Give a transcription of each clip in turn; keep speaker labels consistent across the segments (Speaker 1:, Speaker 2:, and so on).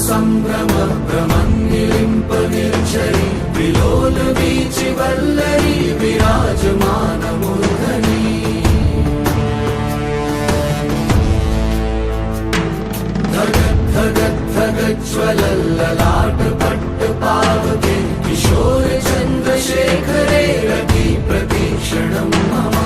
Speaker 1: सम्भ्रम भ्रमन्निलिम्प निर्झरी विलोल वीचि वल्लरी विराजमान मूर्धनि धगत् धगत् धगत् ज्वलल्ललाट पट्ट पावके किशोर चन्द्रशेखरे रति प्रतीक्षणं मम।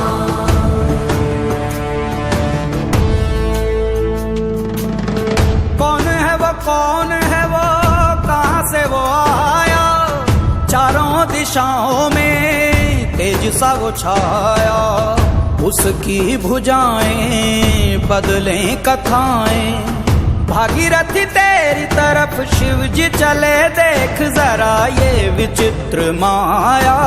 Speaker 2: कौन है वो कहाँ से वो आया, चारों दिशाओं में तेज सा वो छाया। उसकी भुजाएं बदलें कथाएं, भागीरथी तेरी तरफ शिव जी चले, देख जरा ये विचित्र माया।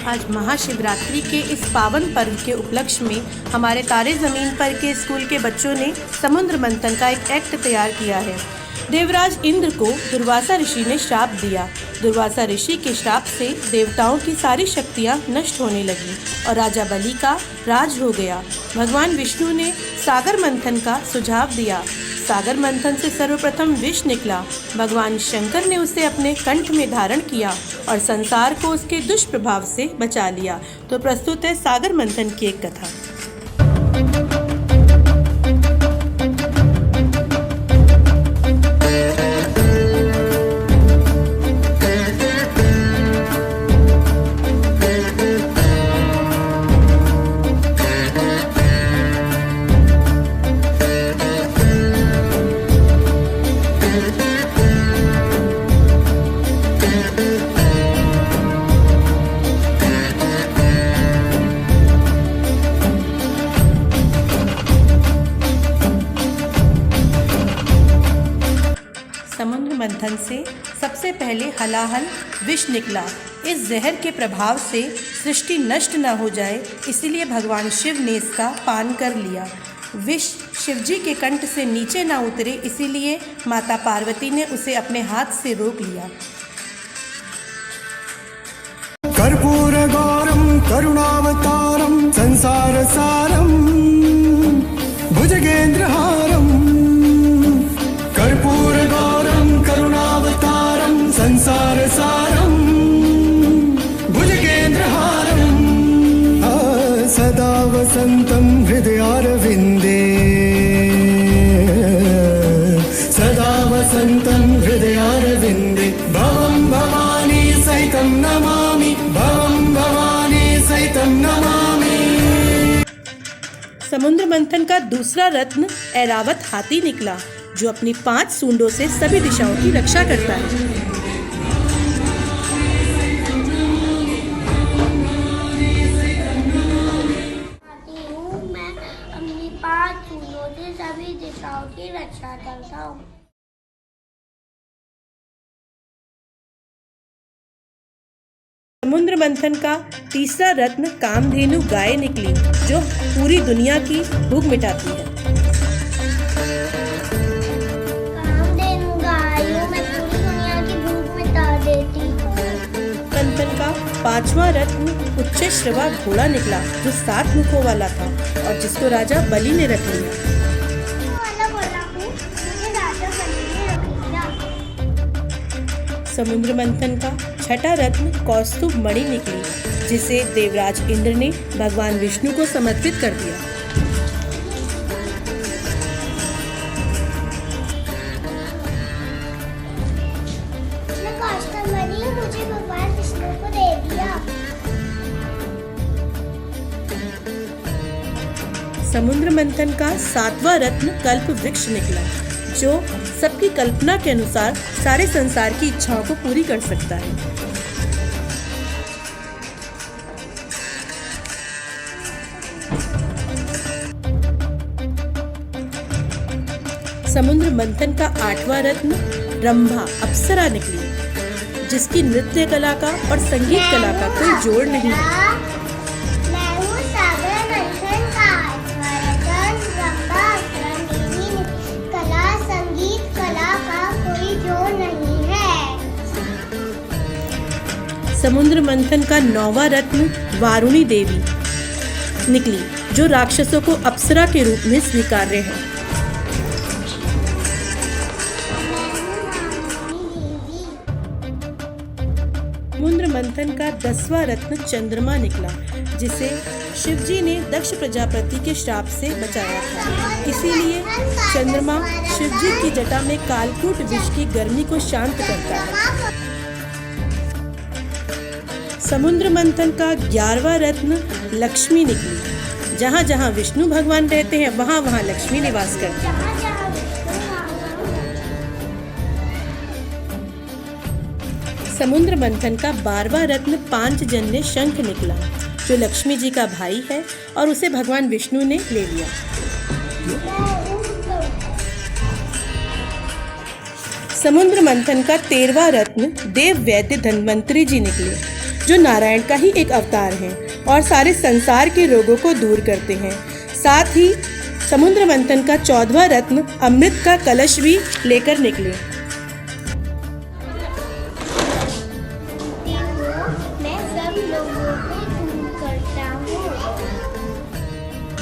Speaker 3: आज महाशिवरात्रि के इस पावन पर्व के उपलक्ष्य में हमारे तारे ज़मीन पर के स्कूल के बच्चों ने समुद्र मंथन का एक एक्ट तैयार किया है। देवराज इंद्र को दुर्वासा ऋषि ने श्राप दिया। दुर्वासा ऋषि के श्राप से देवताओं की सारी शक्तियां नष्ट होने लगी और राजा बलि का राज हो गया। भगवान विष्णु ने सागर मंथन का सुझाव दिया। सागर मंथन से सर्वप्रथम विष निकला। भगवान शंकर ने उसे अपने कंठ में धारण किया और संसार को उसके दुष्प्रभाव से बचा लिया। तो प्रस्तुत है सागर मंथन की एक कथा। समुद्र मंथन से सबसे पहले हलाहल विष निकला। इस जहर के प्रभाव से सृष्टि नष्ट न हो जाए, इसीलिए भगवान शिव ने इसका पान कर लिया। विष शिवजी के कंठ से नीचे न उतरे, इसीलिए माता पार्वती ने उसे अपने हाथ से रोक लिया।
Speaker 4: कर्पूर गौरम करुणावतारम संसार सारम भुजगेंद्रहारम। कर्पूर गौरम करुणावतारम संसार सारम भुजगेंद्रहारम। सदा वसंतम हृदयारविंदे, सदा वसंतम हृदयारविंदे। भवं भवानी सहितं नमामि, भवं भवानी सहितं नमामि।
Speaker 3: समुद्र मंथन का दूसरा रत्न ऐरावत हाथी निकला, जो अपनी 5 सूंडों से सभी दिशाओं की रक्षा करता है।
Speaker 5: मैं अपनी 5 सूंडों से सभी दिशाओं की रक्षा करता हूँ।
Speaker 3: समुद्र मंथन का तीसरा रत्न कामधेनु गाय निकली, जो पूरी दुनिया की भूख मिटाती है।
Speaker 5: कामधेनु गाय मैं पूरी दुनिया की भूख मिटा देती हूँ।
Speaker 3: मंथन का 5वां रत्न उच्चैःश्रवा घोड़ा निकला, जो 7 मुखों वाला था और जिसको राजा बलि ने रख लिया। समुद्र मंथन का 6ठा रत्न कौस्तुभ मणि निकली, जिसे देवराज इंद्र ने भगवान विष्णु को समर्पित कर दिया।
Speaker 5: कौस्तुभ मणि मुझे भगवान विष्णु को दे दिया।
Speaker 3: समुद्र मंथन का 7वां रत्न कल्प वृक्ष निकला, जो सबकी कल्पना के अनुसार सारे संसार की इच्छाओं को पूरी कर सकता है। समुद्र मंथन का 8वां रत्न रंभा अप्सरा निकली, जिसकी नृत्य कला का और संगीत कला का कोई जोड़ नहीं है।
Speaker 5: मैं हूँ सागर मंथन का 8वां रत्न रंभा अप्सरा निकली, कला संगीत कला का कोई जोड़ नहीं है।
Speaker 3: समुद्र मंथन का 9वां रत्न वारुणी देवी निकली, जो राक्षसों को अप्सरा के रूप में स्वीकार्य है। समुद्र मंथन का 10वां रत्न चंद्रमा निकला, जिसे शिवजी ने दक्ष प्रजापति के श्राप से बचाया था। इसीलिए चंद्रमा शिवजी की जटा में कालकूट विष की गर्मी को शांत करता है। समुद्र मंथन का 11वां रत्न लक्ष्मी निकली। जहाँ जहाँ विष्णु भगवान रहते हैं वहाँ वहाँ लक्ष्मी निवास करती है। समुद्र मंथन का 12वां रत्न पांचजन्य शंख निकला, जो लक्ष्मी जी का भाई है और उसे भगवान विष्णु ने ले लिया। समुद्र मंथन का 13वां रत्न देव वैद्य धन्वंतरी जी निकले, जो नारायण का ही एक अवतार हैं और सारे संसार के रोगों को दूर करते हैं। साथ ही समुद्र मंथन का 14वां रत्न अमृत का कलश भी लेकर निकले।
Speaker 5: मैं सब लोगों को दूर करता हूँ।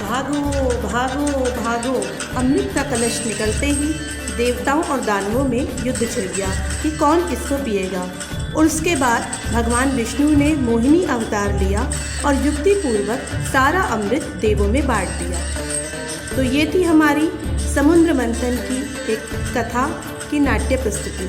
Speaker 3: भागो भागो भागो। अमृत का कलश निकलते ही देवताओं और दानवों में युद्ध छिड़ गया कि कौन किसको पिएगा। और उसके बाद भगवान विष्णु ने मोहिनी अवतार लिया और युक्ति पूर्वक सारा अमृत देवों में बांट दिया। तो ये थी हमारी समुद्र मंथन की एक कथा की नाट्य प्रस्तुति।